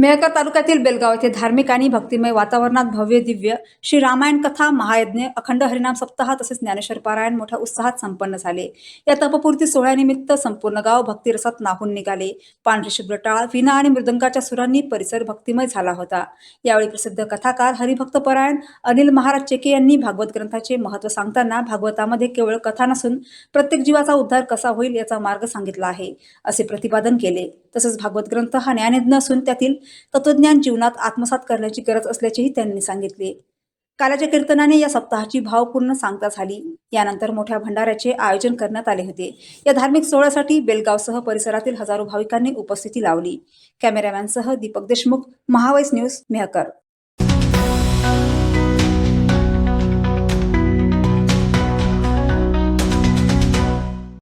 मेहकर तालुक्यातील बेलगाव येथे धार्मिक आणि भक्तिमय वातावरणात भव्य दिव्य श्री रामायण कथा महायज्ञ अखंड हरिनाम सप्ताह तसेच ज्ञानेश्वर पारायण मोठ्या उत्साहात संपन्न झाले। या तपपूर्ती सोहळ्यानिमित्त संपूर्ण गाव भक्तिरसात नाहून निघाले। पांढरी शुभ्र टाळ वीणा आणि मृदंगाच्या सुरांनी परिसर भक्तिमय झाला होता। यावेळी प्रसिद्ध कथाकार हरिभक्त परायण अनिल महाराज चेके यांनी भागवत ग्रंथाचे महत्त्व सांगताना भागवतामध्ये केवळ कथा नसून प्रत्येक जीवाचा उद्धार कसा होईल याचा मार्ग सांगितला आहे असे प्रतिपादन केले। तसेच भागवत ग्रंथ हा ज्ञानयज्ञ असून त्यातील तत्वज्ञान जीवनात आत्मसात करण्याची गरज असल्याचेही त्यांनी सांगितले। काल्याच्या कीर्तनाने या सप्ताहाची भावपूर्ण सांगता झाली। यानंतर मोठ्या भंडाऱ्याचे आयोजन करण्यात आले होते। या धार्मिक सोहळ्यासाठी बेलगावसह परिसरातील हजारो भाविकांनी उपस्थिती लावली। कॅमेरामॅनसह दीपक देशमुख, महावैस न्यूज, मेहकर।